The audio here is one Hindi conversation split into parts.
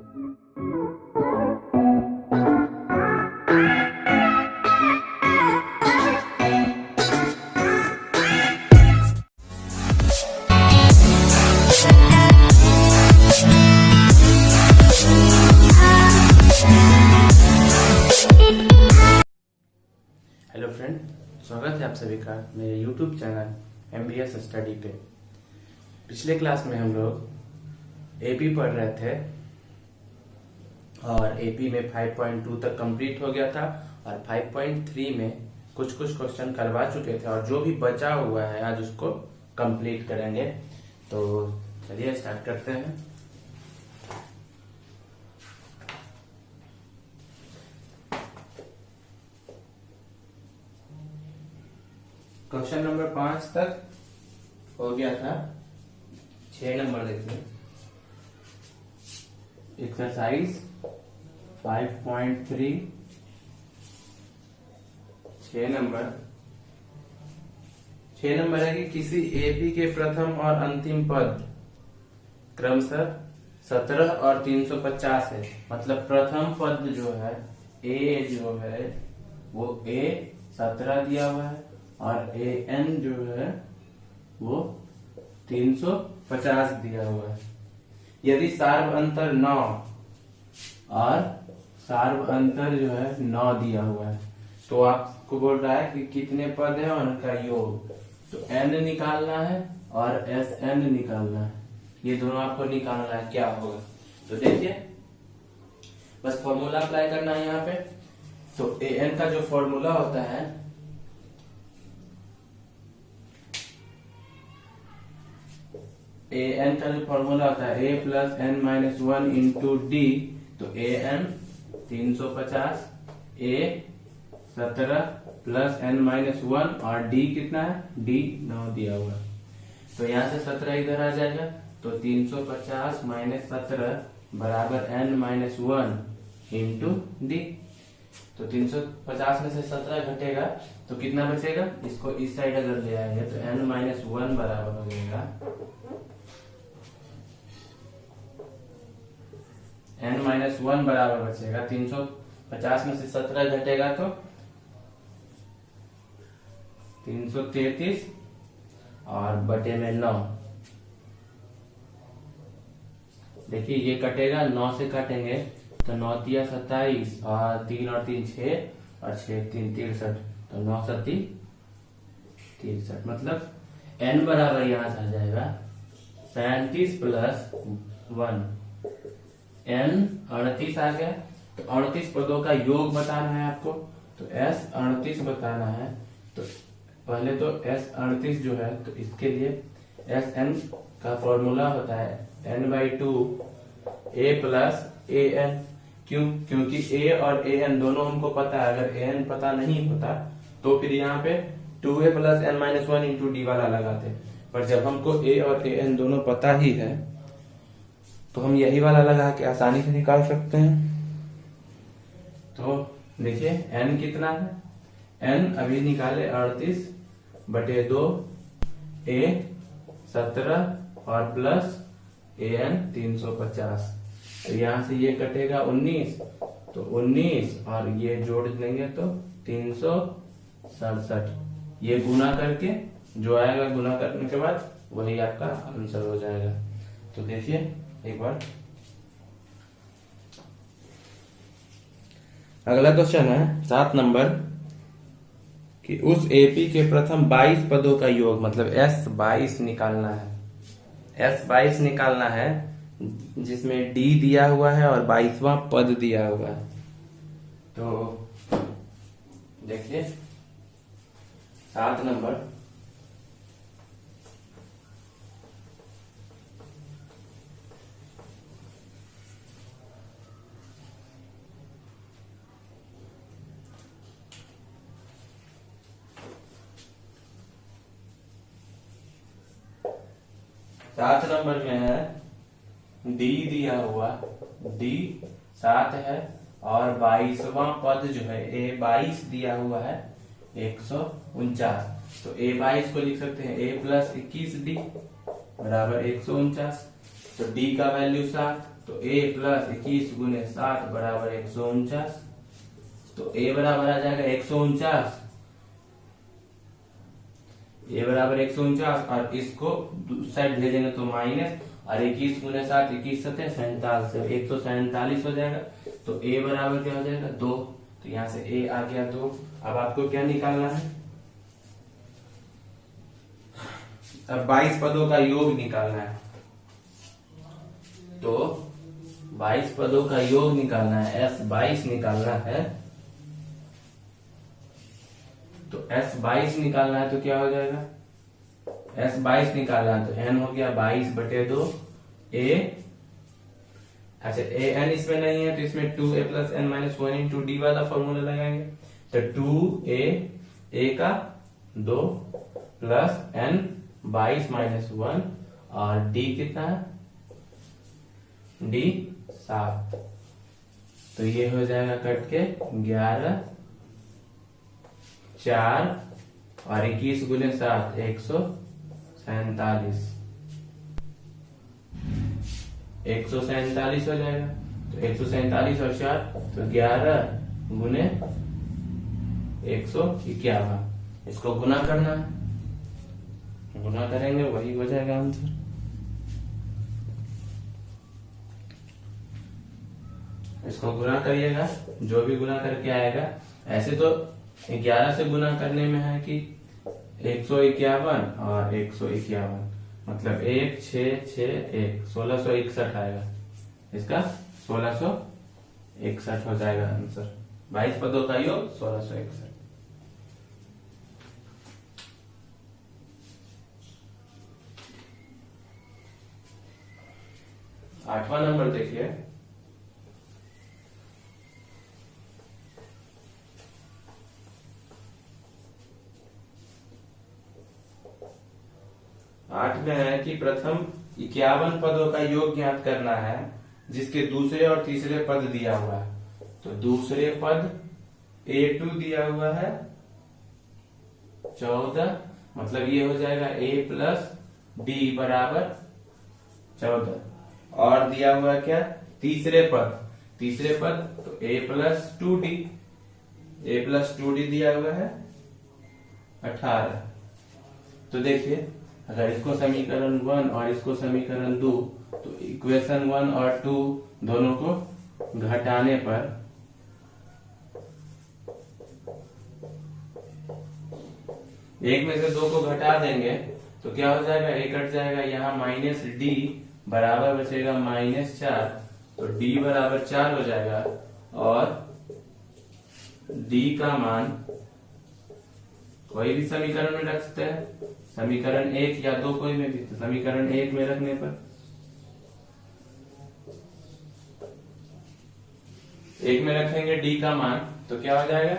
हेलो फ्रेंड, स्वागत है आप सभी का मेरे यूट्यूब चैनल MBS स्टडी पे। पिछले क्लास में हम लोग एपी पढ़ रहे थे और एपी में 5.2 तक कंप्लीट हो गया था और 5.3 में कुछ क्वेश्चन करवा चुके थे और जो भी बचा हुआ है आज उसको कंप्लीट करेंगे। तो चलिए स्टार्ट करते हैं। क्वेश्चन नंबर 5 तक हो गया था। 6 नंबर देखिए, एक्सरसाइज 5.3 6 नंबर है कि किसी एपी के प्रथम और अंतिम पद क्रमशः 17 और 350 है। मतलब प्रथम पद जो है ए जो है वो ए 17 दिया हुआ है और ए एन जो है वो 350 दिया हुआ है। यदि सार्व अंतर 9 और सार्व अंतर जो है 9 दिया हुआ है तो आपको बोल रहा है कि कितने पद है और उनका योग। तो n निकालना है और Sn निकालना है। ये दोनों आपको निकालना है, क्या होगा। तो देखिए बस फॉर्मूला अप्लाई करना है यहाँ पे। तो an का जो फॉर्मूला होता है an का जो फॉर्मूला होता है a plus n minus 1 into D. तो an 350 a 17 plus n minus 1 और d कितना है, d 9 दिया हुआ है। तो यहाँ से 17 इधर आ जाएगा तो 350 माइनस 17 बराबर n माइनस 1 इंटू डी। तो 350 में से 17 घटेगा तो कितना बचेगा। इसको इस साइड अगर ले आएंगे तो n माइनस 1 बराबर हो जाएगा n माइनस 1 बराबर बचेगा 350 में से 17 घटेगा तो 333 और बटे में 9। देखिए ये कटेगा, 9 से काटेंगे तो 9 तिया 27 और 3 और 3 6 और 6 3 63। तो 9 सती 63 मतलब n बराबर यहाँ से आ जाएगा 37 प्लस 1। n 38 आ गया। तो 38 पदों का योग बताना है आपको। तो s 38 बताना है। तो पहले तो s 38 जो है तो इसके लिए Sn का फॉर्मूला होता है n/2 a प्लस an। क्योंकि a और an दोनों हमको पता है। अगर an पता नहीं होता तो फिर यहाँ पे 2a plus n minus 1 into D वाला लगाते। पर जब हमको a और an दोनों पता ही है तो हम यही वाला लगा के आसानी से निकाल सकते हैं। तो देखिए n कितना है, n अभी निकाले 38 बटे 2 a 17 और प्लस an 350। तो यहाँ से ये कटेगा 19 तो 19 और ये जोड़ देंगे तो 367। ये गुना करके जो आएगा गुना करने के बाद वही आपका आंसर हो जाएगा। तो देखिए एक बार अगला क्वेश्चन है 7 नंबर कि उस एपी के प्रथम 22 पदों का योग। मतलब S22 निकालना है। S22 निकालना है जिसमें D दिया हुआ है और 22वां पद दिया हुआ है। तो देखिए 7 नंबर में है D दिया हुआ, D 7 है और 22वां पद जो है A22 दिया हुआ है 149। तो A22 को लिख सकते हैं A प्लस 21D बराबर 149। तो D का वैल्यू 7 तो a प्लस 21 गुने 7 बराबर 149। तो a बराबर आ जाएगा 149, a बराबर 149 और इसको साइड भेजेंगे तो माइनस, और 21 गुने 7 21 सत्ते 47, 147 हो जाएगा। तो a बराबर क्या हो जाएगा 2। तो यहाँ से a आ गया 2। अब आपको क्या निकालना है, अब 22 पदों का योग निकालना है। तो 22 पदों का योग निकालना है, S22 निकालना है। तो S22 निकालना है तो क्या हो जाएगा, S22 निकालना है तो n हो गया 22/2 a। अच्छा a n इसमें नहीं है तो इसमें 2a + n - 1 × d वाला फॉर्मूला लगाएंगे। तो 2a का 2 प्लस n 22 - 1 और d कितना है, d 7। तो ये हो जाएगा कट के 11 4 और 21 गुने 7 147, 147 हो जाएगा। तो 147 और 4 तो 11 गुने 151, इसको गुना करना है, गुना करेंगे वही हो जाएगा आंसर। इसको गुना करिएगा, जो भी गुना करके आएगा। ऐसे तो 11 से गुना करने में है कि 151 और 151, मतलब 1 6 6 1 1661 आएगा। इसका 1661 हो जाएगा आंसर। 22 पदों का योग 1661। 8वां नंबर देखिए। आठ में है कि प्रथम 51 पदों का योग ज्ञात करना है जिसके दूसरे और तीसरे पद दिया हुआ है। तो दूसरे पद a2 दिया हुआ है 14, मतलब ये हो जाएगा a + d बराबर 14। और दिया हुआ क्या, तीसरे पद तो a + 2d, a + 2d दिया हुआ है 18। तो देखिए अगर इसको समीकरण 1 और इसको समीकरण 2, तो इक्वेशन 1 और 2 दोनों को घटाने पर एक में से 2 को घटा देंगे तो क्या हो जाएगा, एक कट जाएगा, यहाँ -d बराबर बचेगा -4। तो d बराबर 4 हो जाएगा और d का मान कोई भी समीकरण में रख सकते हैं, समीकरण 1 या 2 कोई में भी। तो समीकरण 1 में रखने पर 1 में रखेंगे d का मान, तो क्या हो जाएगा,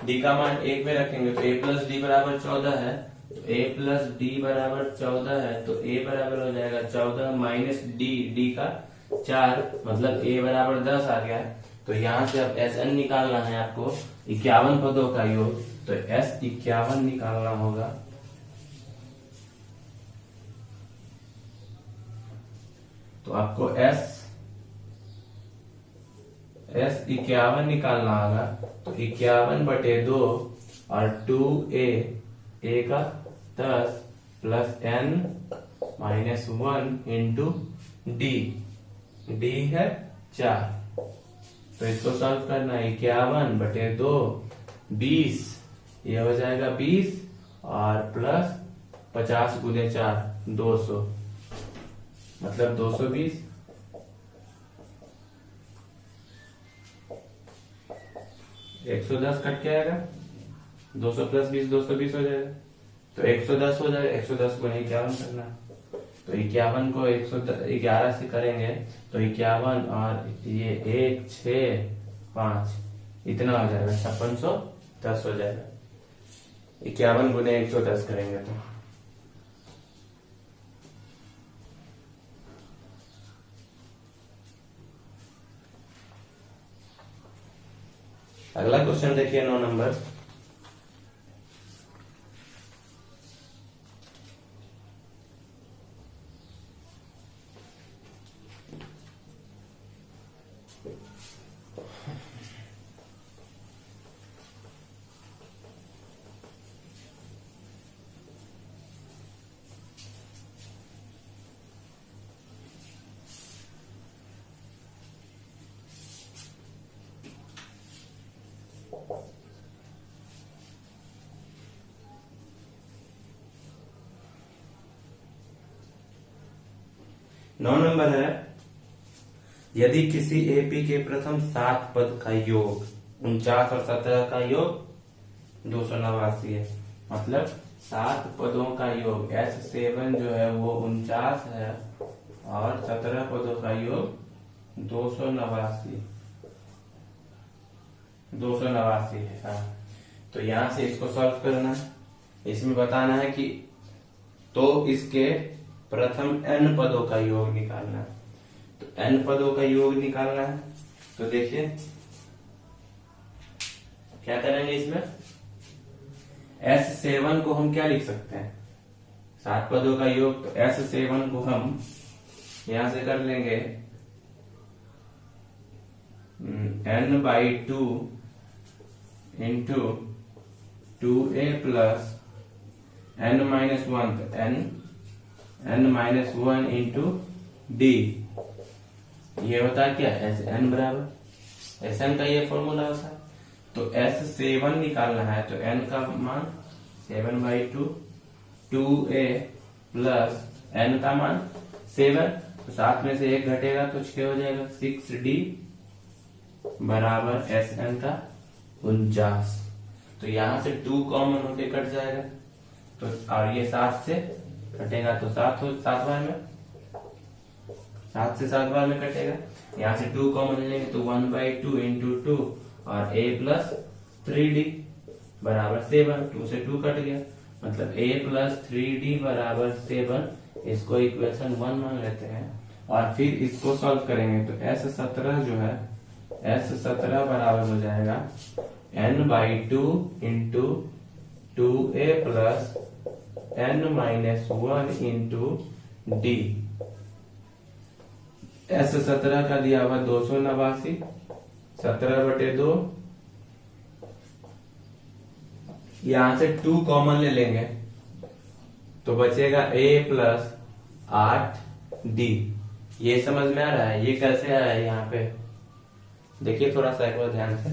d का मान 1 में रखेंगे तो a + d बराबर 14 है। तो a + d बराबर 14 है तो a बराबर हो जाएगा 14 - d का 4, मतलब a बराबर 10 आ गया। तो यहाँ से अब Sn निकालना है आपको, 51 पदों का योग। तो S51 निकालना होगा। तो आपको S51 निकालना होगा। तो 51/2 और 2a का 10 प्लस n -1 × d है 4। तो इसको सॉल्व करना है, 51/2 20, ये हो जाएगा 20 और प्लस 50 गुने 4 200, मतलब 220। 110 कट के आएगा, 200 + 20 220 हो जाएगा। तो 110 हो जाएगा, 110 को 51 करना। तो 51 को 111 से करेंगे तो 51 और ये 1 6 5 इतना हो जाएगा, 5610 हो जाएगा। 51 गुने 110 करेंगे तो अगला क्वेश्चन देखिए 9 नंबर। 9 नंबर है, यदि किसी एपी के प्रथम 7 पद का योग 49 और 17 का योग 289 है, मतलब 7 पदों का योग S7 जो है वो 49 है और 17 पदों का योग 289 है। हाँ, तो यहां से इसको सॉल्व करना है। इसमें बताना है कि तो इसके प्रथम n पदों का योग निकालना है। तो n पदों का योग निकालना है, तो देखिए क्या करेंगे इसमें। S7 को हम क्या लिख सकते हैं, 7 पदों का योग। तो S7 को हम यहां से कर लेंगे n/2 into 2a plus n-1 n-1 into d। ये होता है क्या, Sn बराबर Sn का ये फॉर्मूला होता है। तो S7 निकालना है, तो n का मान 7/2 2a प्लस n का मान 7, तो 7 में से 1 घटेगा तो 6 हो जाएगा। 6d बराबर Sn का 49। तो यहां से 2 कॉमन होके कट जाएगा, तो और ये 7 से कटेगा तो 7 बार में 7 से 7 बार में कटेगा। यहाँ से 2 कॉमन लेंगे तो 1/2 इंटू 2 और a प्लस 3d बराबर 7। 2 से 2 कट गया, मतलब a प्लस 3d बराबर 7। इसको इक्वेशन 1 मान लेते हैं और फिर इसको सॉल्व करेंगे। तो S17 जो है, S17 बराबर हो जाएगा n/2 into 2a plus n-1 into d। S17 का दिया हुआ 289, 17/2। यहां से 2 कॉमन ले लेंगे तो बचेगा a प्लस 8d। ये समझ में आ रहा है, ये कैसे आया है यहाँ पे, देखिए थोड़ा सा एक बार ध्यान से।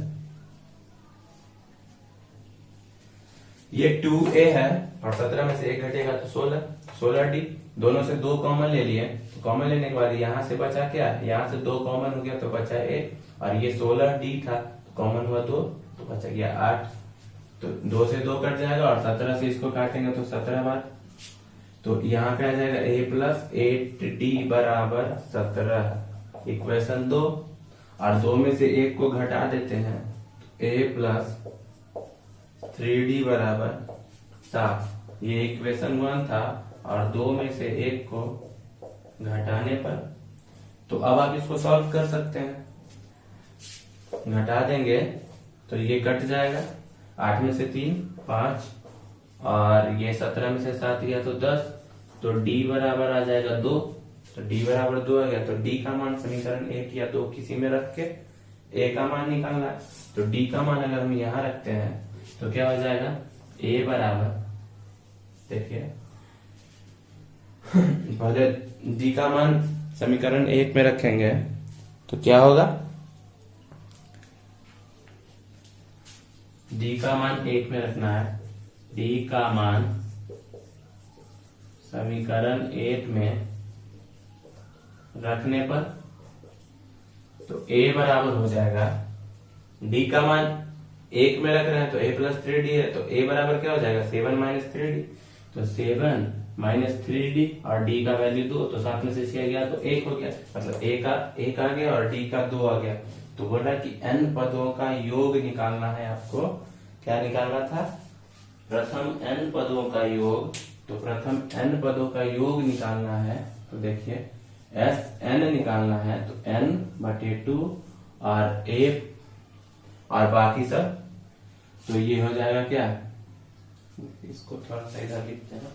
ये 2a है और 17 में से 1 घटेगा तो 16d। दोनों से 2 कॉमन ले लिए, तो कॉमन लेने के बाद यहाँ से बचा क्या, यहाँ से 2 कॉमन हो गया तो बचा 1 और ये 16d था तो कॉमन हुआ 2 तो बचा गया 8। तो 2 से 2 कट जाएगा और 17 से इसको काटेंगे तो 17 बार। तो यहाँ पे आ जाएगा a प्लस 8d बराबर 17, इक्वेशन 2। और 2 में से 1 को घटा देते हैं, a प्लस 3d बराबर 7। ये इक्वेशन 1 था और 2 में से 1 को घटाने पर, तो अब आप इसको सॉल्व कर सकते हैं। घटा देंगे तो ये कट जाएगा, 8 में से 3 5 और ये 17 में से 7 गया तो 10। तो d बराबर आ जाएगा 2। तो d बराबर 2 आ गया, तो d का मान समीकरण 1 या 2 किसी में रख के a का मान निकालना है। तो d का मान अगर हम यहाँ रखते हैं तो क्या हो जाएगा, a बराबर, देखिए पहले d का मान समीकरण 1 में रखेंगे तो क्या होगा, d का मान 1 में रखना है। d का मान समीकरण 1 में रखने पर तो a बराबर हो जाएगा, d का मान 1 में रख रहे हैं तो a प्लस 3d है, तो a बराबर क्या हो जाएगा, 7 माइनस 3d। तो 7 माइनस 3d और d का वैल्यू 2, तो 7 में से 6 गया तो 1 हो गया, मतलब a का 1 आ गया और d का 2 आ गया। तो बोल रहा है कि n पदों का योग निकालना है आपको। क्या निकालना था, प्रथम n पदों का योग। तो प्रथम n पदों का योग निकालना है, तो देखिए Sn निकालना है, तो n/2 और a और बाकी सब, तो ये हो जाएगा क्या, इसको थोड़ा सा इधर लिखते हैं।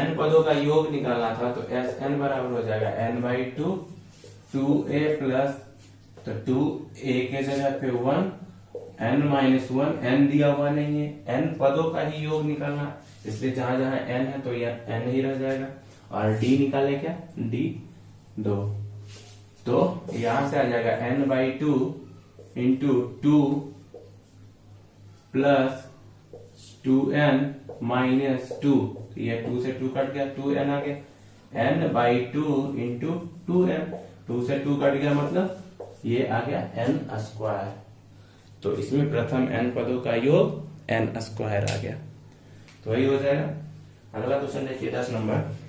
n पदों का योग निकालना था, तो Sn बराबर हो जाएगा n/2 2a प्लस, तो 2a के जगह पे 1 n-1, n दिया हुआ नहीं है, n पदों का ही योग निकालना, इसलिए जहां जहां n है तो यह n ही रह जाएगा। और d निकाले क्या, d 2, तो यहां से आ जाएगा n/2 इंटू 2 प्लस 2n-2, तो ये 2 से 2 कट गया, 2n आ गया, n/2 इंटू 2n, 2 से 2 कट गया मतलब ये आ गया n²। तो इसमें प्रथम n पदों का योग n² आ गया, तो वही हो जाएगा। अगला क्वेश्चन देखिए 10 नंबर।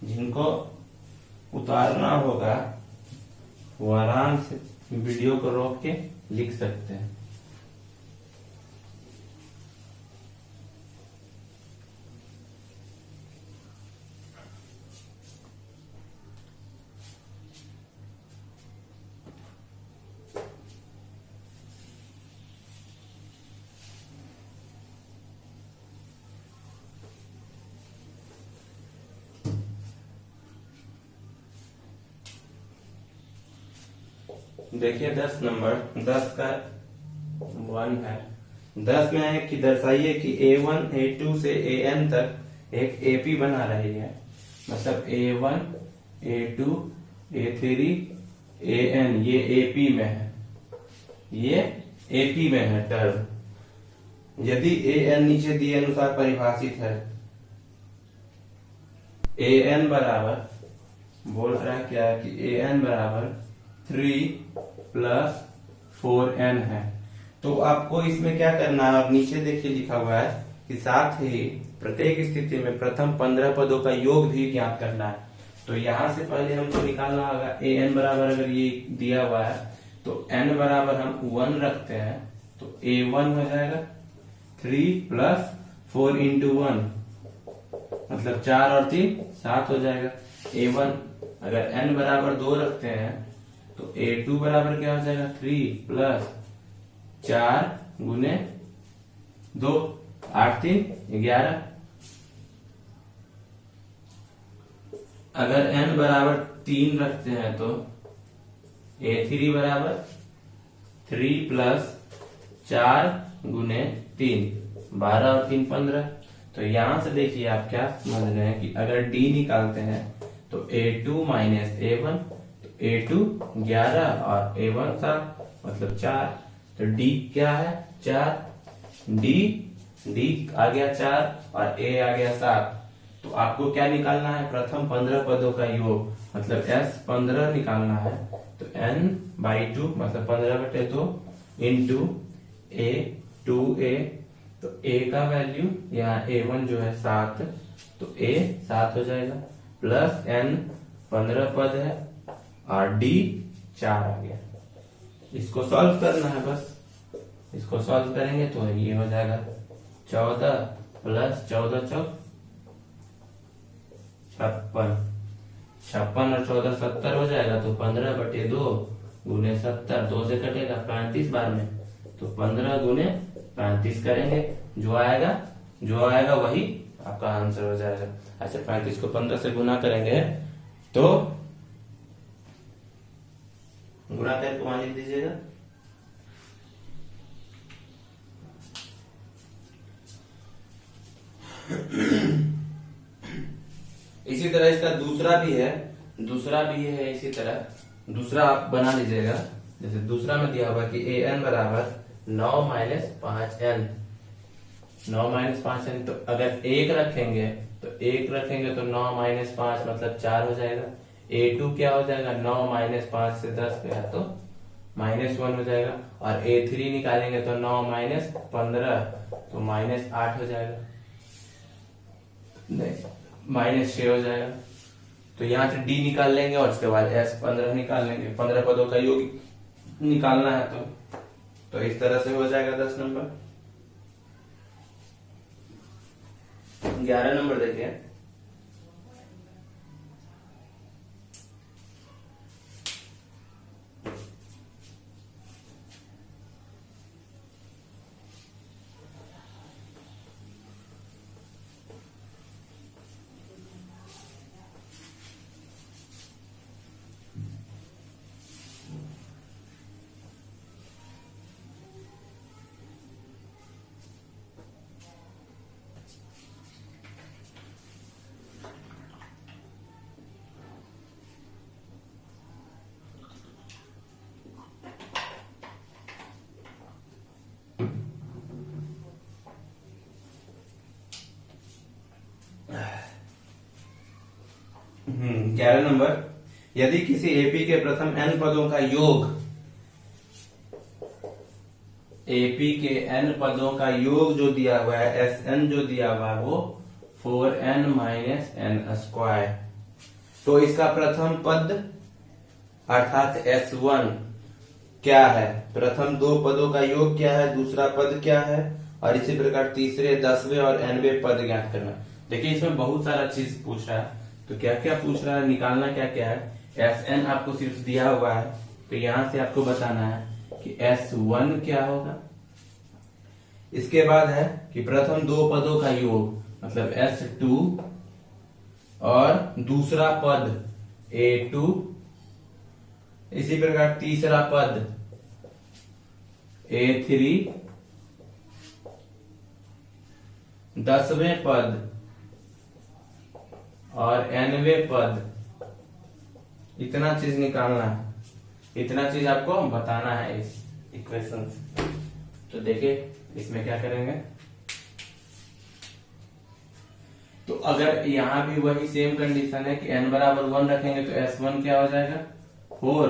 जिनको उतारना होगा वो आराम से वीडियो को रोक के लिख सकते हैं। देखिए 10 नंबर, 10 का 1 है। 10 में है कि दर्शाइए कि A1 A2 से AN तक एक AP बना रही है, मतलब A1 A2 A3 AN ये AP में है, ये AP में है टर्म। यदि AN नीचे दिए अनुसार परिभाषित है, AN बराबर बोल रहा है क्या कि AN बराबर 3 + 4n है, तो आपको इसमें क्या करना है, और नीचे देखिए लिखा हुआ है कि साथ ही प्रत्येक स्थिति में प्रथम 15 पदों का योग भी ज्ञात करना है। तो यहां से पहले हमको निकालना होगा an बराबर, अगर ये दिया हुआ है तो n बराबर हम 1 रखते हैं, तो a1 हो जाएगा 3 + 4 × 1 मतलब 4 और 3 7 हो जाएगा। a1 अगर n बराबर 2 रखते हैं तो a2 बराबर क्या हो जाएगा 3 + 4 × 2 8 3 11। अगर n बराबर 3 रखते हैं तो a3 बराबर 3 + 4 × 3 12 और 3 15। तो यहां से देखिए आप क्या समझ रहे हैं कि अगर d निकालते हैं तो a2 - a1, तो a2 11 और a1 7 मतलब 4, तो d क्या है 4, d आ गया 4 और a आ गया 7। तो आपको क्या निकालना है, प्रथम 15 पदों का योग, मतलब s 15 निकालना है, तो n/2 मतलब 15/2 इंटू a 2a, तो a का वैल्यू यहाँ a1 जो है 7, तो a 7 हो जाएगा, प्लस n 15 पद है और d 4 आ गया। इसको सॉल्व करना है बस, इसको सॉल्व करेंगे तो ये हो जाएगा 14 + 14 = 56, 56 और 14 70 हो जाएगा, तो 15/2 × 70, 2 से कटेगा 35 बार में, तो 15 × 35 करेंगे, जो आएगा वही आपका आंसर हो जाएगा। अच्छा 35 को 15 से गुना करेंगे तो गुणा करके वहां लिख दीजिएगा, इसी तरह इसका दूसरा भी है इसी तरह दूसरा आप बना लीजिएगा। जैसे दूसरा में दिया हुआ कि an बराबर 9 - 5n, 9 - 5n, तो अगर 1 रखेंगे तो 9 - 5 मतलब 4 हो जाएगा। a2 क्या हो जाएगा, 9 - 5 से 10 गया तो -1 हो जाएगा, और a3 निकालेंगे तो 9 - 15 तो -8 हो जाएगा, नहीं -6 हो जाएगा। तो यहाँ से d निकाल लेंगे और उसके बाद s 15 निकाल लेंगे, 15 पदों का योग निकालना है तो इस तरह से हो जाएगा 10 नंबर। 11 नंबर देखिए, 11 नंबर, यदि किसी एपी के प्रथम n पदों का योग, एपी के n पदों का योग जो दिया हुआ है, Sn जो दिया हुआ है वो 4n माइनस एन स्क्वायर, तो इसका प्रथम पद अर्थात S1 क्या है, प्रथम दो पदों का योग क्या है, दूसरा पद क्या है, और इसी प्रकार तीसरे, 10वें और nवें पद ज्ञात करना। देखिए इसमें बहुत सारा चीज पूछ रहा है, तो क्या क्या पूछ रहा है, निकालना क्या क्या है। Sn आपको सिर्फ दिया हुआ है, तो यहां से आपको बताना है कि S1 क्या होगा। इसके बाद है कि प्रथम दो पदों का योग, मतलब S2 और दूसरा पद A2, इसी प्रकार तीसरा पद A3, 10वें पद और nवें पद, इतना चीज निकालना है, इतना चीज आपको बताना है इस इक्वेशन से। तो देखिए इसमें क्या करेंगे, तो अगर यहां भी वही सेम कंडीशन है कि n बराबर 1 रखेंगे तो S1 क्या हो जाएगा, 4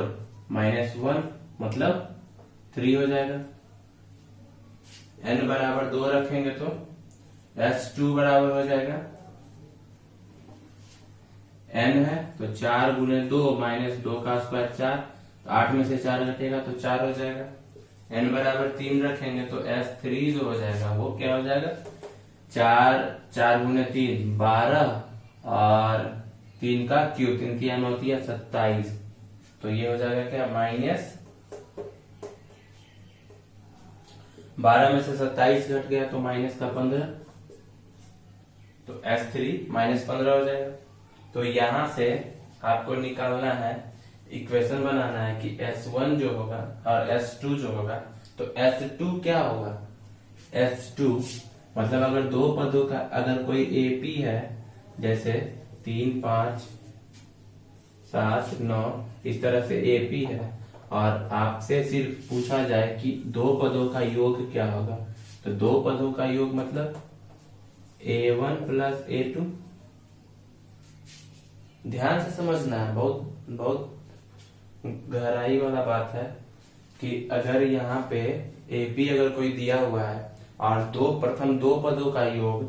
माइनस 1 मतलब 3 हो जाएगा। n बराबर 2 रखेंगे तो S2 बराबर हो जाएगा, n है तो 4 गुने 2 माइनस 2 का स्क्वायर 4, तो 8 में से 4 घटेगा तो 4 हो जाएगा। n बराबर 3 रखेंगे तो S3 जो हो जाएगा वो क्या हो जाएगा, 4 गुने 3 12 और 3 का क्यूब, 3 की n होती है 27, तो ये हो जाएगा क्या, माइनस 12 में से 27 घट गया तो माइनस का 15, तो S3 माइनस 15 हो जाएगा। तो यहां से आपको निकालना है, इक्वेशन बनाना है कि S1 जो होगा और S2 जो होगा, तो S2 क्या होगा, S2 मतलब अगर दो पदों का, अगर कोई AP है, जैसे 3 5 7 9 इस तरह से AP है, और आपसे सिर्फ पूछा जाए कि दो पदों का योग क्या होगा, तो दो पदों का योग मतलब A1 प्लस A2। ध्यान से समझना है, बहुत बहुत गहराई वाला बात है कि अगर यहाँ पे AP अगर कोई दिया हुआ है और प्रथम दो पदों का योग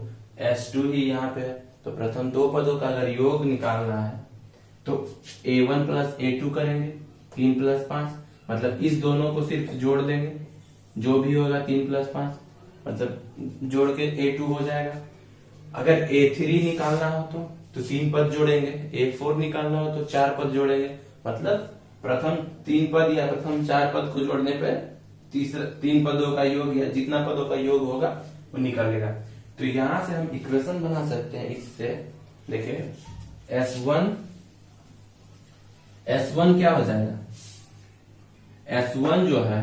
S2 ही यहाँ पे है, तो प्रथम दो पदों का अगर योग निकालना है तो A1 प्लस A2 करेंगे, 3 प्लस 5, मतलब इस दोनों को सिर्फ जोड़ देंगे, जो भी होगा 3 प्लस 5 मतलब जोड़ के A2 हो जाएगा। अगर A3 निकालना हो तो 3 पद जोड़ेंगे, A4 निकालना हो तो 4 पद जोड़ेंगे, मतलब प्रथम 3 पद या प्रथम 4 पद को जोड़ने पे तीसरा 3 पदों का योग या जितना पदों का योग होगा वो निकलेगा। तो यहां से हम इक्वेशन बना सकते हैं इससे। देखिए S1 क्या हो जाएगा, S1 जो है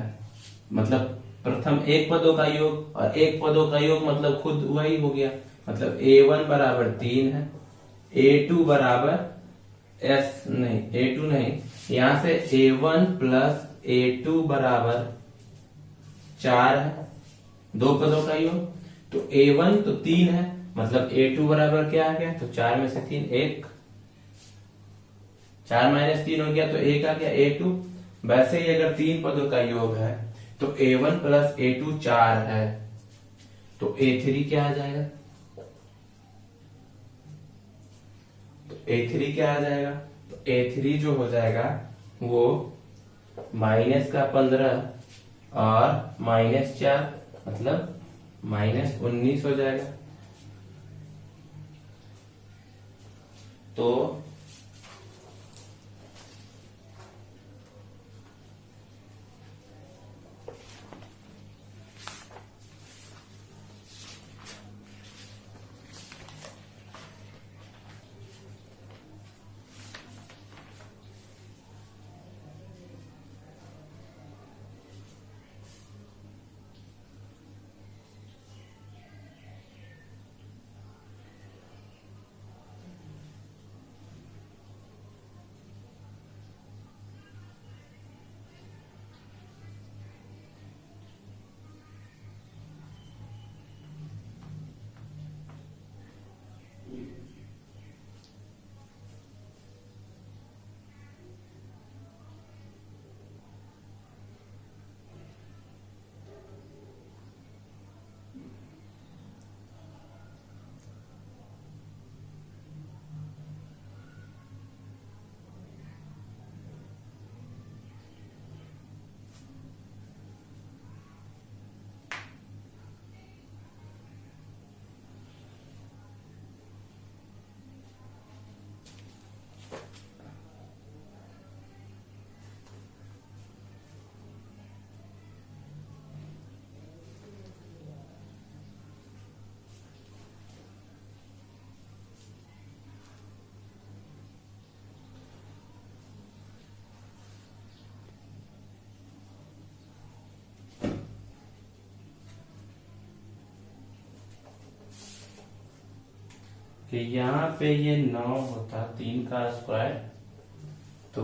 मतलब प्रथम एक पदों का योग, और एक पदों का योग मतलब खुद वही हो गया, मतलब A1 बराबर 3 है, A2 बराबर A2 नहीं, यहां से A1 प्लस A2 बराबर 4 है, दो पदों का योग, तो A1 तो 3 है, मतलब A2 बराबर क्या आ गया, तो 4 में से 3 1, 4 माइनस 3 हो गया तो 1 आ गया A2। वैसे ही अगर 3 पदों का योग है तो A1 प्लस A2 4 है, तो A3 क्या आ जाएगा, तो A3 क्या आ जाएगा, तो A3 जो हो जाएगा वो माइनस का 15 और माइनस 4 मतलब माइनस 19 हो जाएगा। तो कि यहाँ पे ये 9 होता 3 का स्क्वायर, तो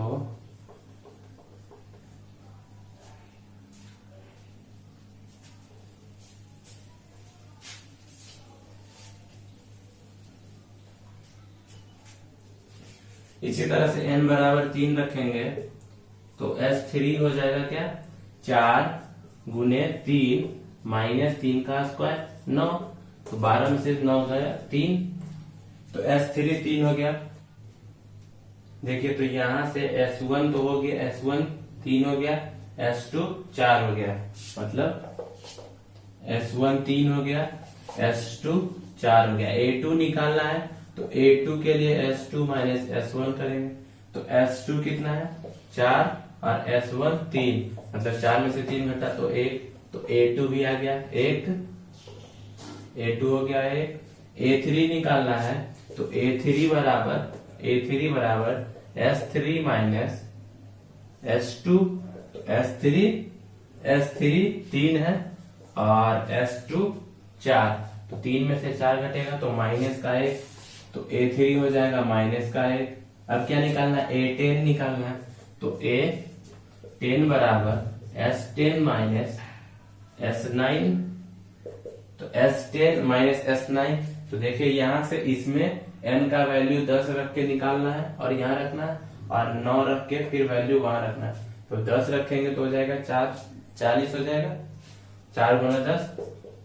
इसी तरह से n बराबर 3 रखेंगे तो S3 हो जाएगा क्या, 4 गुने 3 माइनस 3 का स्क्वायर 9, तो 12 में से 9 गया 3, तो S3 3 हो गया। देखिए तो यहां से S1 तो हो गया, S1 3 हो गया, S2 4 हो गया, मतलब S1 3 हो गया, S2 4 हो गया। A2 निकालना है तो A2 के लिए S2 माइनस S1 करेंगे, तो S2 कितना है 4 और S1 3, मतलब 4 में से 3 घटा तो 1, तो A2 भी आ गया 1, A2 हो गया 1। A3 निकालना है तो A3 बराबर S3 माइनस S2, तो S3 3 है और S2 4, तो 3 में से 4 घटेगा तो माइनस का 1, तो A3 हो जाएगा माइनस का 1। अब क्या निकालना है, A10 निकालना है, तो A10 बराबर S10 माइनस S9, तो S10 माइनस S9, तो देखिए यहां से इसमें n का वैल्यू 10 रख के निकालना है और यहाँ रखना है, और 9 रख के फिर वैल्यू वहां रखना है, तो 10 रखेंगे तो हो जाएगा 40 हो जाएगा, 4 गुना 10,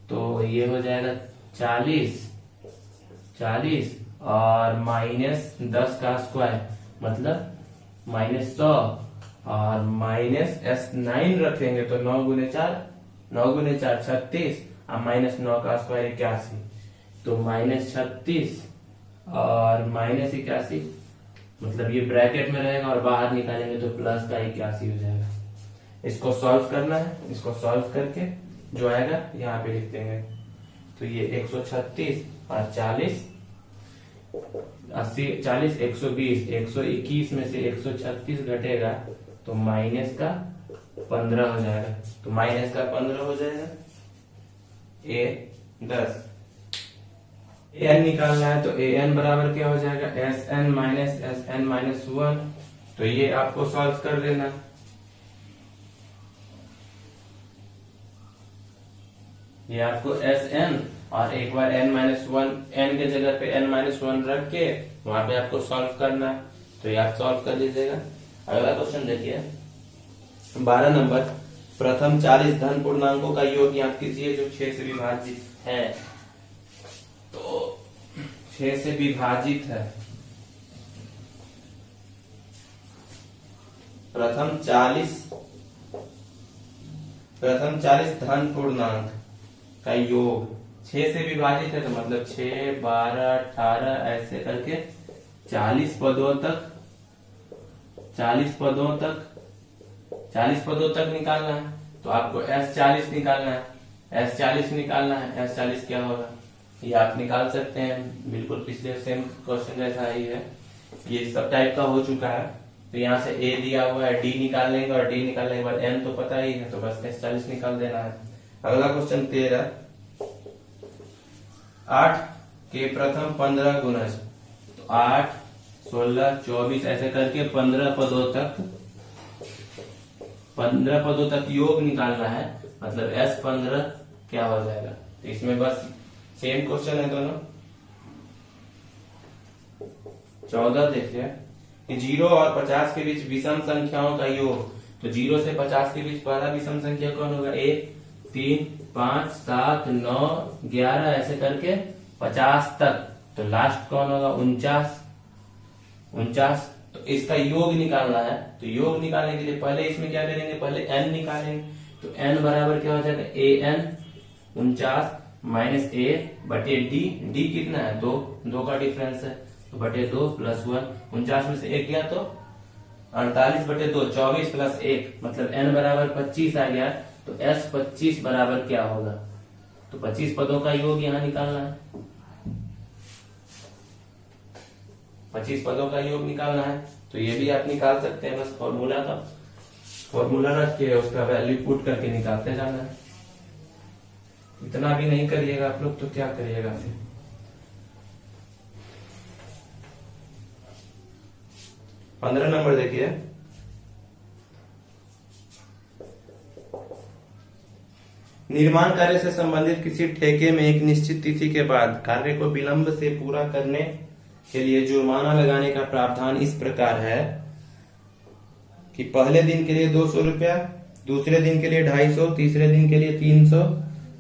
तो ये हो जाएगा 40 और माइनस 10 का स्क्वायर मतलब माइनस 100, और माइनस S9 रखेंगे तो 9 गुने 4 36, और माइनस 9 का स्क्वायर 81, तो माइनस 36 और माइनस 81, मतलब ये ब्रैकेट में रहेगा और बाहर निकालेंगे तो प्लस का 81 हो जाएगा। इसको सॉल्व करना है, इसको सॉल्व करके जो आएगा यहाँ पे लिख देंगे, तो ये 136 और 40 80 40 120, 121 में से 136 घटेगा तो माइनस का 15 हो जाएगा, तो माइनस का 15 हो जाएगा। A10 an निकालना है तो an बराबर क्या हो जाएगा, Sn माइनस Sn माइनस 1, तो ये आपको सॉल्व कर लेना। ये आपको Sn और एक बार n माइनस 1, n के जगह पे n माइनस 1 रख के वहां पे आपको सॉल्व करना है, तो ये आप सॉल्व कर लीजिएगा। अगला क्वेश्चन देखिए 12 नंबर, प्रथम 40 धन पूर्णांकों का योग याद कीजिए जो 6 से विभाजित है, तो 6 से विभाजित है। प्रथम 40 धन पूर्णांक का योग 6 से विभाजित है, तो मतलब 6 12 18 ऐसे करके 40 पदों तक निकालना है, तो आपको S40 निकालना है, S40 क्या होगा ये आप निकाल सकते हैं, बिल्कुल पिछले सेम क्वेश्चन जैसा ही है, ये सब टाइप का हो चुका है। तो यहाँ से A दिया हुआ है, D निकाल लेंगे और D निकालने के बाद N तो पता ही है, तो बस S40 निकाल देना है। अगला क्वेश्चन 13, 8 के प्रथम 15 गुणज, तो 8 16 24 ऐसे करके 15 पदों तक योग निकालना है, मतलब S15 क्या हो जाएगा, तो इसमें बस सेम क्वेश्चन है दोनों। 14 देखिए, 0 और 50 के बीच विषम संख्याओं का योग, तो 0 से 50 के बीच पहला विषम संख्या कौन होगा, 1 3 5 7 9 11 ऐसे करके 50 तक, तो लास्ट कौन होगा 49, तो इसका योग निकालना है। तो योग निकालने के लिए पहले इसमें क्या करेंगे, पहले n निकालेंगे, तो n बराबर क्या हो जाएगा, an 49 माइनस a बटे d कितना है 2 का डिफरेंस है, तो बटे 2 प्लस 1, 49 में से 1 गया तो 48 बटे 2 24 प्लस 1, मतलब n बराबर 25 आ गया, तो S25 बराबर क्या होगा, तो 25 पदों का योग यहाँ निकालना है, 25 पदों का योग निकालना है, तो ये भी आप निकाल सकते हैं, बस फॉर्मूला रख के उसका वैल्यू पुट करके निकालते जाना है। इतना भी नहीं करिएगा आप लोग तो क्या करिएगा फिर। 15 नंबर देखिए, निर्माण कार्य से संबंधित किसी ठेके में एक निश्चित तिथि के बाद कार्य को विलंब से पूरा करने के लिए जुर्माना लगाने का प्रावधान इस प्रकार है कि पहले दिन के लिए 200 रुपया, दूसरे दिन के लिए 250, तीसरे दिन के लिए 300,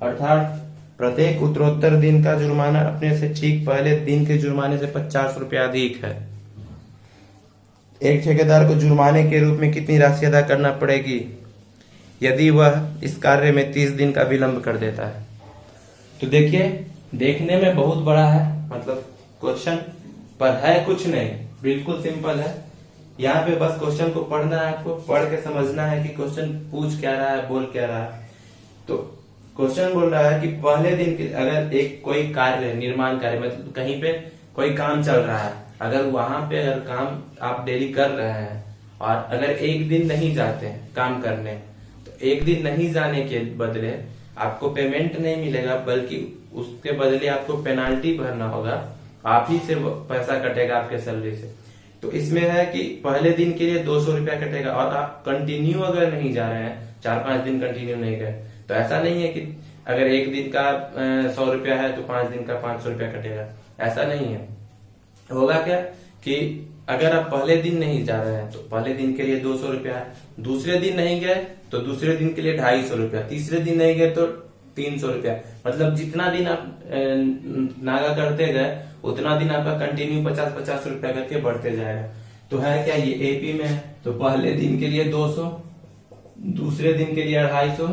अर्थात प्रत्येक उत्तरोत्तर दिन का जुर्माना अपने से ठीक पहले दिन के जुर्माने से 50 रुपया अधिक है। एक ठेकेदार को जुर्माने के रूप में कितनी राशि अदा करना पड़ेगी यदि वह इस कार्य में 30 दिन का विलंब कर देता है? तो देखिए, देखने में बहुत बड़ा है, मतलब क्वेश्चन पर है कुछ नहीं, बिल्कुल सिंपल है। यहाँ पे बस क्वेश्चन को पढ़ना है, आपको पढ़ के समझना है कि क्वेश्चन पूछ क्या रहा है, बोल क्या रहा है। तो क्वेश्चन बोल रहा है कि पहले दिन के अगर एक कोई कार्य, निर्माण कार्य, मतलब कहीं पे कोई काम चल रहा है, अगर वहां पे अगर काम आप डेली कर रहे हैं और अगर एक दिन नहीं जाते हैं काम करने, तो एक दिन नहीं जाने के बदले आपको पेमेंट नहीं मिलेगा, बल्कि उसके बदले आपको पेनाल्टी भरना होगा, आप ही से पैसा कटेगा आपके सैलरी से। तो इसमें है कि पहले दिन के लिए 200 रुपया कटेगा और आप कंटिन्यू अगर नहीं जा रहे हैं, 4-5 दिन कंटिन्यू नहीं गए, तो ऐसा नहीं है कि अगर एक दिन का 100 रुपया है तो 5 दिन का 500 रुपया कटेगा, ऐसा नहीं है। होगा क्या कि अगर आप पहले दिन नहीं जा रहे हैं तो पहले दिन के लिए 200 रुपया है, दूसरे दिन नहीं गए तो दूसरे दिन के लिए 250 रुपया, तीसरे दिन नहीं गए तो 300 रुपया, मतलब जितना दिन आप नागा करते गए उतना दिन आपका कंटिन्यू 50-50 रुपया करके बढ़ते जाएगा। तो है क्या, ये एपी में है, तो पहले दिन के लिए 200, दूसरे दिन के लिए 250,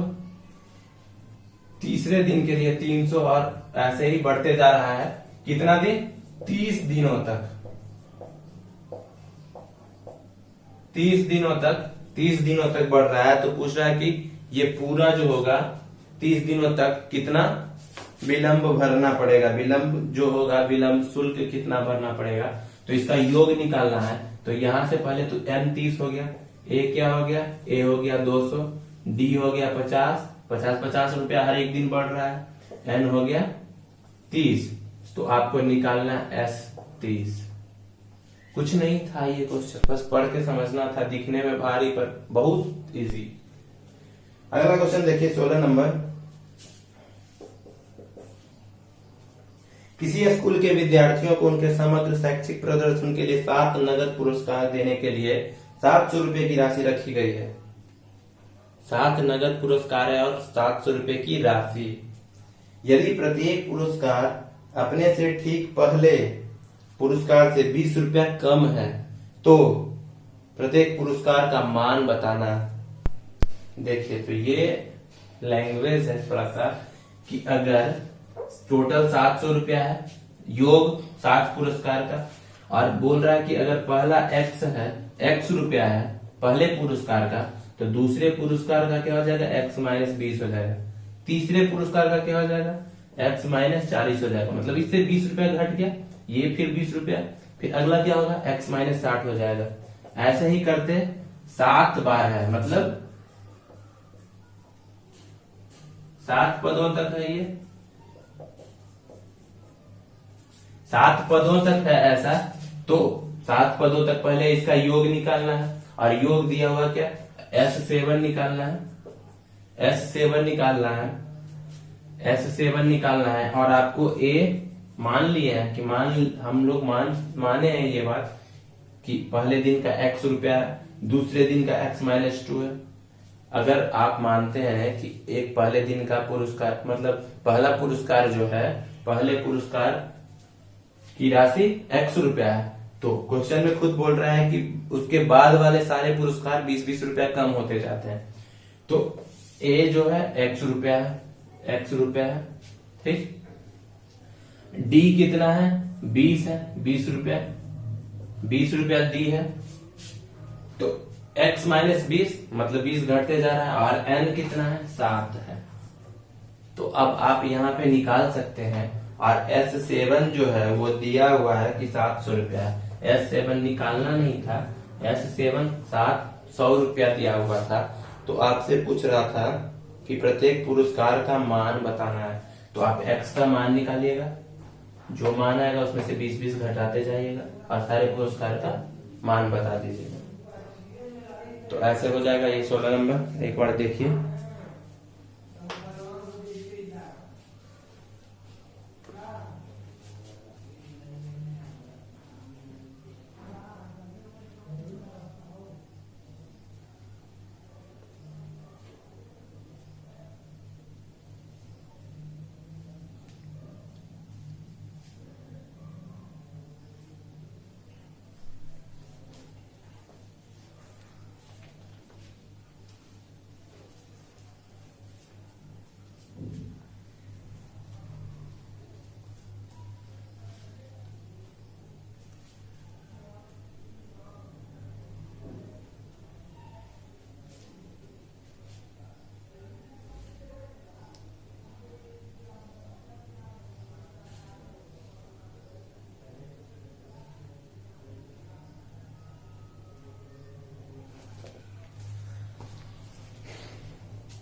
तीसरे दिन के लिए 300 और ऐसे ही बढ़ते जा रहा है। कितना दिन? 30 दिनों तक, 30 दिनों तक बढ़ रहा है। तो पूछ रहा है कि ये पूरा जो होगा 30 दिनों तक कितना विलंब भरना पड़ेगा, विलंब जो होगा, विलंब शुल्क कितना भरना पड़ेगा, तो इसका योग निकालना है। तो यहां से पहले तो n 30 हो गया, a क्या हो गया, a हो गया 200, d हो गया 50 रुपया हर एक दिन बढ़ रहा है, n हो गया 30, तो आपको निकालना s 30। कुछ नहीं था ये क्वेश्चन, बस पढ़ के समझना था, दिखने में भारी पर बहुत इजी। अगला क्वेश्चन देखिए 16 नंबर, किसी स्कूल के विद्यार्थियों को उनके समग्र शैक्षिक प्रदर्शन के लिए 7 नगद पुरस्कार देने के लिए 700 रुपए की राशि रखी गई है। 7 नगद पुरस्कार है और 700 रुपए की राशि। यदि प्रत्येक पुरस्कार अपने से ठीक पहले पुरस्कार से 20 रुपया कम है तो प्रत्येक पुरस्कार का मान बताना। देखिए, तो ये लैंग्वेज है थोड़ा सा कि अगर टोटल 700 रुपया है, योग 7 पुरस्कार का, और बोल रहा है कि अगर पहला x है, x रुपया है पहले पुरस्कार का, तो दूसरे पुरस्कार का क्या हो जाएगा, x - 20 हो जाएगा, तीसरे पुरस्कार का क्या हो जाएगा, x - 40 हो जाएगा, मतलब इससे 20 रुपया घट गया, ये फिर 20 रुपया, फिर अगला क्या होगा, x - 60 हो जाएगा। ऐसे ही करते 7 बार है, मतलब 7 पदों तक है, ये 7 पदों तक है ऐसा, तो 7 पदों तक पहले इसका योग निकालना है, और योग दिया हुआ क्या, S7 निकालना है, S7 निकालना है, S7 निकालना है। और आपको A मान लिए हैं कि हम लोग माने हैं ये बात कि पहले दिन का x रुपया, दूसरे दिन का x - 2 है। अगर आप मानते हैं कि एक पहले दिन का पुरस्कार, मतलब पहला पुरस्कार जो है, पहले पुरस्कार की राशि x रुपया है, तो क्वेश्चन में खुद बोल रहा है कि उसके बाद वाले सारे पुरस्कार 20-20 रुपया कम होते जाते हैं। तो A जो है x रुपया है, ठीक। D कितना है, 20 है, 20 रुपया D है, तो x - 20 मतलब 20 घटते जा रहा है, और n कितना है, 7 है। तो अब आप यहाँ पे निकाल सकते हैं, और S7 जो है वो दिया हुआ है कि 700 रुपया है, S7 निकालना नहीं था, S7 700 रुपया दिया हुआ था। तो आपसे पूछ रहा था कि प्रत्येक पुरस्कार का मान बताना है, तो आप x का मान निकालिएगा, जो मान आएगा उसमें से 20-20 घटाते जाइएगा, और सारे पुरस्कार का मान बता दीजिएगा। तो ऐसे हो जाएगा ये 16 नंबर, एक बार देखिए।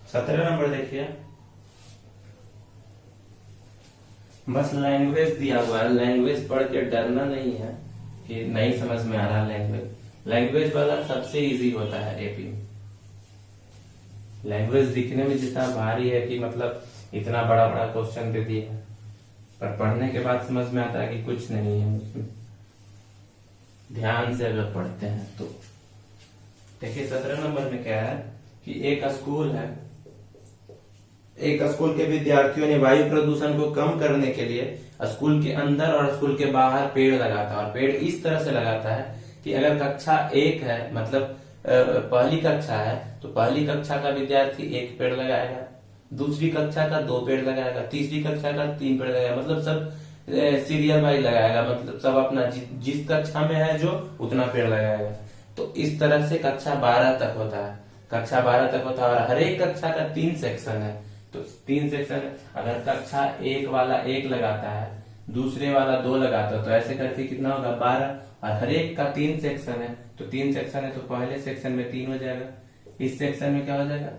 सत्रह नंबर देखिए, बस लैंग्वेज दिया हुआ है, लैंग्वेज पढ़ के डरना नहीं है कि नहीं समझ में आ रहा। लैंग्वेज वाला सबसे इजी होता है एपी। लैंग्वेज दिखने में जितना भारी है कि मतलब इतना बड़ा बड़ा क्वेश्चन दे दिया है, पर पढ़ने के बाद समझ में आता है कि कुछ नहीं है उसमें, ध्यान से अगर पढ़ते हैं तो। देखिए 17 नंबर में क्या है कि एक स्कूल है, एक स्कूल के विद्यार्थियों ने वायु प्रदूषण को कम करने के लिए स्कूल के अंदर और स्कूल के बाहर पेड़ लगाता है। और पेड़ इस तरह से लगाता है कि अगर कक्षा 1 है, मतलब पहली कक्षा है, तो पहली कक्षा का विद्यार्थी 1 पेड़ लगाएगा, दूसरी कक्षा का 2 पेड़ लगाएगा, तीसरी कक्षा का 3 पेड़ लगाएगा, मतलब सब सीरियल वाइज लगाएगा, मतलब सब अपना जिस कक्षा में है जो उतना पेड़ लगाएगा। तो इस तरह से कक्षा 12 तक होता है, कक्षा 12 तक होता है। और हर एक कक्षा का 3 सेक्शन है, तो 3 सेक्शन है। अगर कक्षा 1 वाला 1 लगाता है, दूसरे वाला 2 लगाता है, तो ऐसे करके कितना होगा 12। और हर एक का 3 सेक्शन है, तो 3 सेक्शन है तो पहले सेक्शन में 3 हो जाएगा, इस सेक्शन में क्या हो जाएगा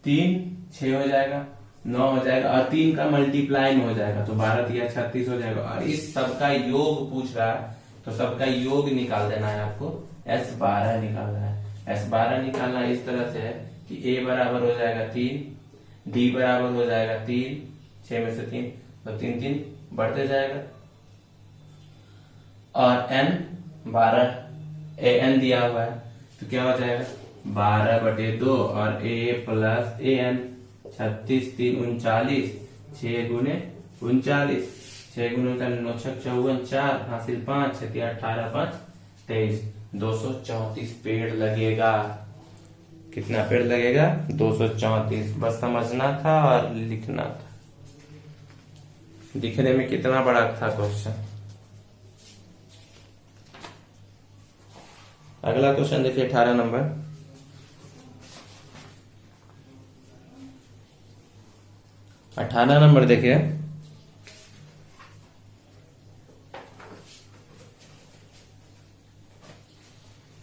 3, 6 हो जाएगा, 9 हो जाएगा, और 3 का मल्टीप्लाई में हो जाएगा, तो 12 या 36 हो जाएगा। और इस सबका योग पूछ रहा है, तो सबका योग निकाल देना है आपको, S12 निकालना है। S12 निकालना इस तरह से है कि A बराबर हो जाएगा 3, D बराबर हो जाएगा 3, 6 में से 3, तो 3 3 बढ़ते जाएगा। और N 12 AN दिया हुआ है, तो क्या हो जाएगा 12/2 और A प्लस AN 36 3 39, 6 गुने 39, 6 गुने 9 6 54, 4 हासिल 5, 6 18 5 23, 234 पेड़ लगेगा। कितना पेड़ लगेगा 234। बस समझना था और लिखना था। दिखने में कितना बड़ा था क्वेश्चन। अगला क्वेश्चन देखिए 18 नंबर। 18 नंबर देखिए,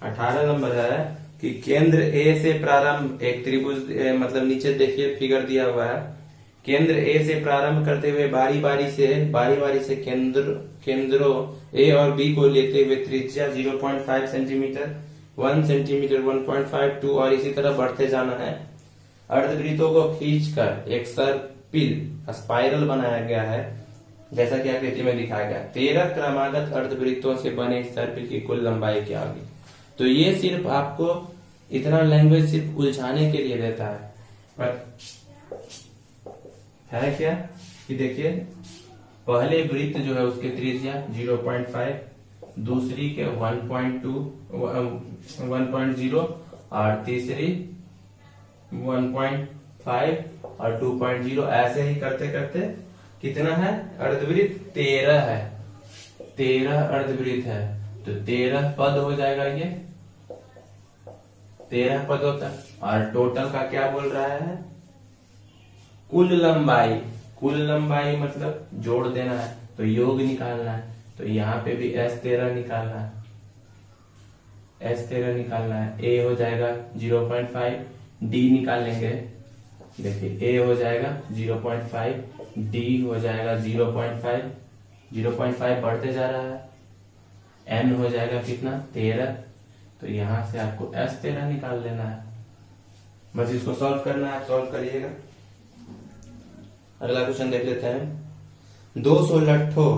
है कि केंद्र ए से प्रारंभ एक त्रिभुज, मतलब नीचे देखिए फिगर दिया हुआ है। केंद्र ए से प्रारंभ करते हुए बारी बारी से केंद्रों ए और बी को लेते हुए त्रिज्या 0.5 सेंटीमीटर, 1 सेंटीमीटर, 1.52 और इसी तरह बढ़ते जाना है। अर्धवृत्तों को खींचकर एक सर्पिल स्पाइरल बनाया गया है, जैसा कि आकृति में दिखाया गया। 13 क्रमागत अर्धवृत्तों से बने इस सर्पिल की कुल लंबाई क्या होगी। तो ये सिर्फ आपको इतना लैंग्वेज सिर्फ उलझाने के लिए देता है, पर है क्या कि देखिए पहले वृत्त जो है उसके त्रिज्या 0.5, दूसरी के 1.0 और तीसरी 1.5 और 2.0, ऐसे ही करते करते कितना है अर्धवृत्त 13 है, 13 अर्धवृत्त है, तो 13 पद हो जाएगा। ये 13 पद होता है। और टोटल का क्या बोल रहा है कुल लंबाई मतलब जोड़ देना है, तो योग निकालना है। तो यहाँ पे भी S13 निकालना है, S13 निकालना है। A हो जाएगा 0.5, D निकालेंगे, देखिए A हो जाएगा 0.5, D हो जाएगा 0.5, 0.5 बढ़ते जा रहा है, n हो जाएगा कितना 13। तो यहां से आपको S13 निकाल लेना है। बस इसको सॉल्व करना है, सॉल्व करिएगा। अगला क्वेश्चन देख लेते हैं। 200 लट्ठों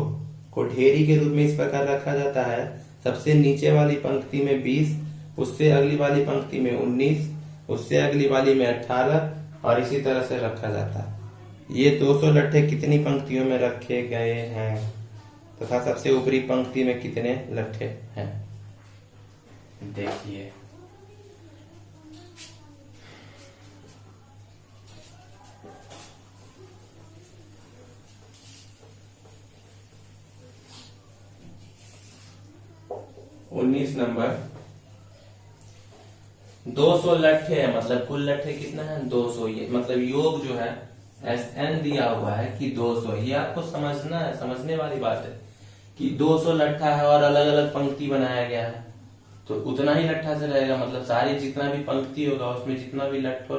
को ढेरी के रूप में इस प्रकार रखा जाता है। सबसे नीचे वाली पंक्ति में 20, उससे अगली वाली पंक्ति में 19, उससे अगली वाली में 18 और इसी तरह से रखा जाता है। ये 200 लट्ठे कितनी पंक्तियों में रखे गए हैं तथा सबसे ऊपरी पंक्ति में कितने लट्ठे हैं, देखिए। उन्नीस नंबर 200 लट्ठे है, मतलब कुल लट्ठे कितना है 200। ये मतलब योग जो है SN दिया हुआ है कि 200। ये आपको समझना है, समझने वाली बात है कि 200 लट्ठा है और अलग अलग पंक्ति बनाया गया है तो उतना ही लट्ठा से रहेगा। मतलब सारी जितना भी पंक्ति होगा उसमें जितना भी लट्ठों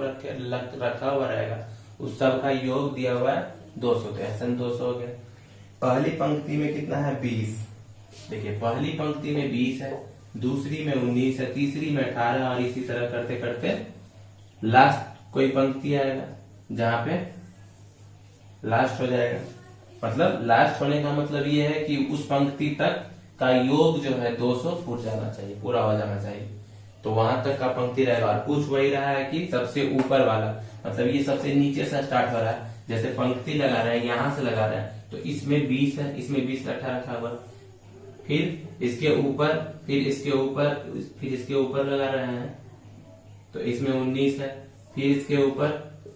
रखा हुआ रहेगा उस सब का योग दिया हुआ है 200। तो SN 200 हो गया। पहली पंक्ति में कितना है 20। देखिए पहली पंक्ति में 20 है, दूसरी में 19 है, तीसरी में 18 और इसी तरह करते करते लास्ट कोई पंक्ति आएगा जहां पे लास्ट हो जाएगा। मतलब लास्ट होने का मतलब ये है कि उस पंक्ति तक का योग जो है 200 पूरा जाना चाहिए, पूरा हो जाना चाहिए। तो वहां तक का पंक्ति रहेगा। और पूछ वही रहा है कि सबसे ऊपर वाला, मतलब ये सबसे नीचे से स्टार्ट हो रहा है। जैसे पंक्ति लगा रहा है, यहां से लगा रहा है तो इसमें 20 है, इसमें 20 लट्ठा रखा हुआ, फिर इसके ऊपर, फिर इसके ऊपर, फिर इसके ऊपर लगा रहे हैं तो इसमें 19 है, फिर इसके ऊपर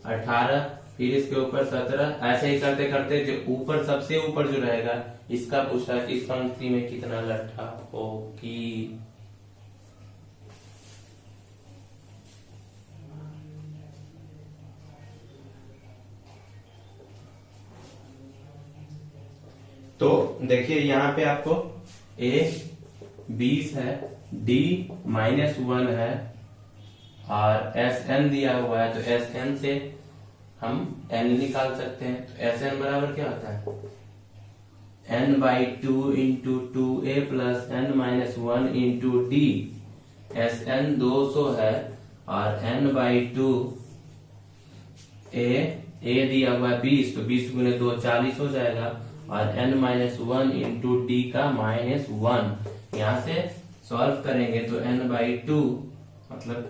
18, फिर इसके ऊपर 17। ऐसे ही करते करते जो ऊपर सबसे ऊपर जो रहेगा इसका पूछा कि इस पंक्ति में कितना लट्ठा होगी। तो देखिए यहाँ पे आपको A 20 है, D -1 है और SN दिया हुआ है। तो SN से हम N निकाल सकते हैं। तो SN बराबर क्या होता है n/2 into 2A plus n -1 into D। SN 200 है और n/2 A दिया हुआ है 20, तो 20 गुने 2 40 हो जाएगा और n -1 इंटू D का -1। यहां से सॉल्व करेंगे तो n/2 मतलब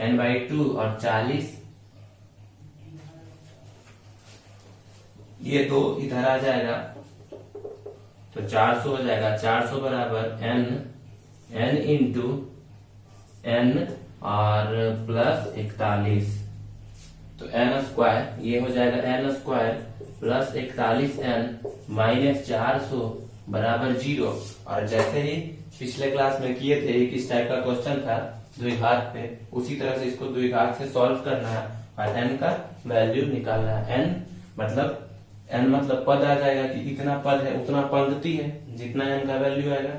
n/2 और 40, ये 2 इधर आ जाएगा तो 400 हो जाएगा। 400 बराबर n इंटू n और प्लस 41, तो n² ये हो जाएगा n² प्लस 41n माइनस 400 बराबर 0। और जैसे ही पिछले क्लास में किए थे एक इस टाइप का क्वेश्चन था द्विघात पे, उसी तरह से इसको द्विघात से सॉल्व करना है और n का वैल्यू निकालना है। n मतलब पद आ जाएगा कि इतना पद है उतना पंक्ति है, जितना n का वैल्यू आएगा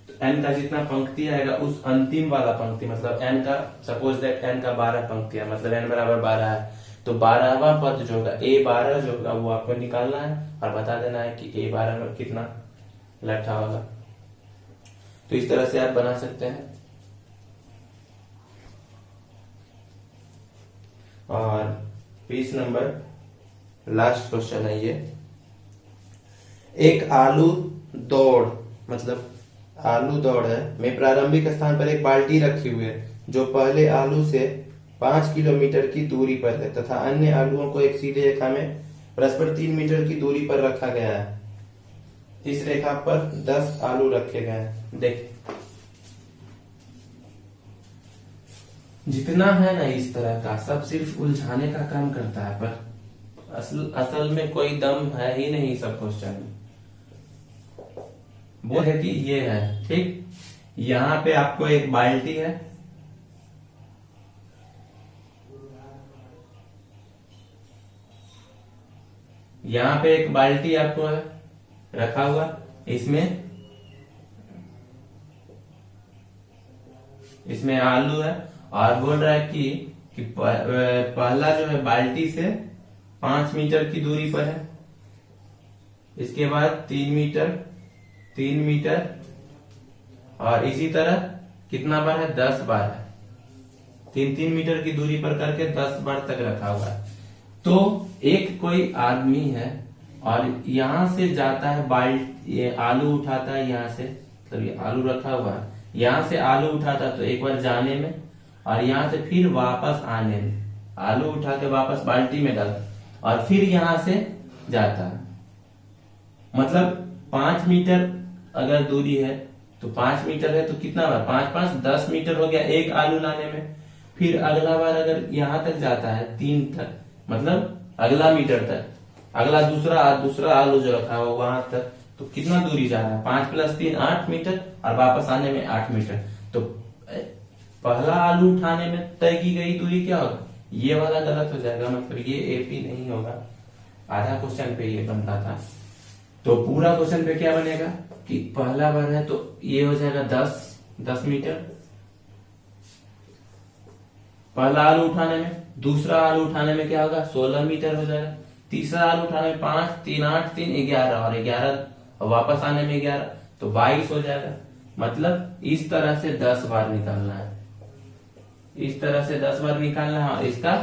तो n का जितना पंक्ति आएगा उस अंतिम वाला पंक्ति, मतलब n का सपोज दैट n का 12 पंक्ति है, मतलब n बराबर 12 है तो 12वां पद जो होगा A12 जो होगा वो आपको निकालना है और बता देना है कि A12 में कितना लट्ठा होगा। तो इस तरह से आप बना सकते हैं। और 20 नंबर लास्ट क्वेश्चन है ये। एक आलू दौड़, मतलब आलू दौड़ है में प्रारंभिक स्थान पर एक बाल्टी रखी हुई है जो पहले आलू से 5 किलोमीटर की दूरी पर है तथा अन्य आलुओं को एक सीधी रेखा में परस्पर 3 मीटर की दूरी पर रखा गया है। इस रेखा पर 10 आलू रखे गए हैं। देख जितना है ना इस तरह का सब सिर्फ उलझाने का काम करता है, पर असल में कोई दम है ही नहीं सब क्वेश्चन में। वो है कि ये है ठीक। यहाँ पे आपको एक बाल्टी है, यहाँ पे एक बाल्टी आपको है रखा हुआ, इसमें आलू है और बोल रहा है कि पहला जो है बाल्टी से 5 मीटर की दूरी पर है, इसके बाद 3 मीटर और इसी तरह कितना बार है, 10 बार है। 3-3 मीटर की दूरी पर करके 10 बार तक रखा हुआ है। तो एक कोई आदमी है और यहां से जाता है बाल्टी, ये आलू उठाता है यहाँ से, मतलब ये आलू रखा हुआ है, यहाँ से आलू उठाता तो एक बार जाने में और यहाँ से फिर वापस आने में, आलू उठा के वापस बाल्टी में डालता और फिर यहाँ से जाता है। मतलब 5 मीटर अगर दूरी है तो 5 मीटर है तो कितना बार, 5-5 10 मीटर हो गया एक आलू लाने में। फिर अगला बार अगर यहाँ तक जाता है 3 तक, मतलब अगला मीटर तक, अगला दूसरा आलू जो रखा हुआ वहां तक, तो कितना दूरी जा रहा है, 5 + 3 8 मीटर और वापस आने में 8 मीटर। तो पहला आलू उठाने में तय की गई दूरी क्या होगा, ये वाला गलत हो जाएगा, मतलब ये एपी नहीं होगा। आधा क्वेश्चन पे ये बन रहा था, तो पूरा क्वेश्चन पे क्या बनेगा कि पहला बार है तो ये हो जाएगा 10 मीटर पहला आलू उठाने में, दूसरा आलू उठाने में क्या होगा 16 मीटर हो जाएगा, तीसरा आलू उठाने में 5 3 8 3 11 और 11 वापस आने में 11 तो 22 हो जाएगा। मतलब इस तरह से 10 बार निकालना है, इस तरह से 10 बार निकालना है और इसका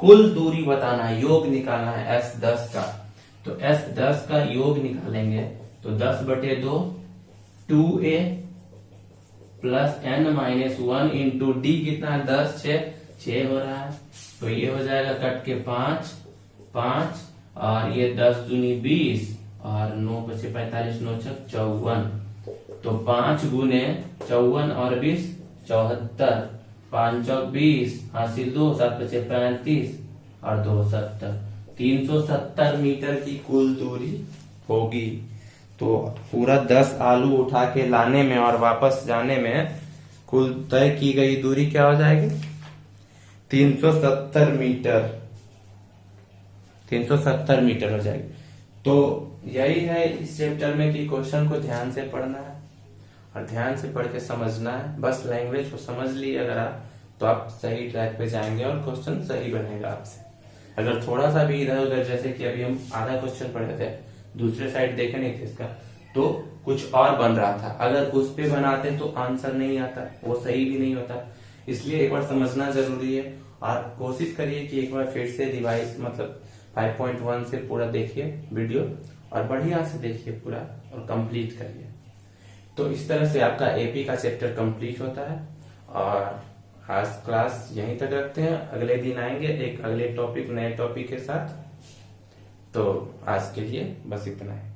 कुल दूरी बताना है, योग निकालना है S10 का। तो S10 का योग निकालेंगे तो 10/2 2a + n-1 इंटू डी कितना है 10 6 हो रहा है, तो ये हो जाएगा कट के 5 और ये 10 दूनी 20 और 9 × 5 45 9 × 6 54, तो 5 × 54 और 20 74, 5 × 20 हासिल 2 7 × 5 35 और 2 70, 370 मीटर की कुल दूरी होगी। तो पूरा 10 आलू उठा के लाने में और वापस जाने में कुल तय की गई दूरी क्या हो जाएगी 370 मीटर, 370 मीटर हो जाएगी। तो यही है इस चैप्टर में कि क्वेश्चन को ध्यान से पढ़ना है और ध्यान से पढ़ के समझना है। बस लैंग्वेज को समझ ली अगर आप, तो आप सही ट्रैक पे जाएंगे और क्वेश्चन सही बनेगा आपसे। अगर थोड़ा सा भी इधर उधर, जैसे कि अभी हम आधा क्वेश्चन पढ़े थे, दूसरे साइड देखे नहीं थे इसका, तो कुछ और बन रहा था, अगर उस पे बनाते तो आंसर नहीं आता, वो सही भी नहीं होता। इसलिए एक बार समझना जरूरी है और कोशिश करिए कि एक बार फिर से रिवाइज, मतलब 5.1 से पूरा देखिए वीडियो और बढ़िया से देखिए पूरा और कंप्लीट करिए। तो इस तरह से आपका एपी का चैप्टर कंप्लीट होता है और आज क्लास यहीं तक रखते हैं। अगले दिन आएंगे एक अगले टॉपिक, नए टॉपिक के साथ। तो आज के लिए बस इतना है।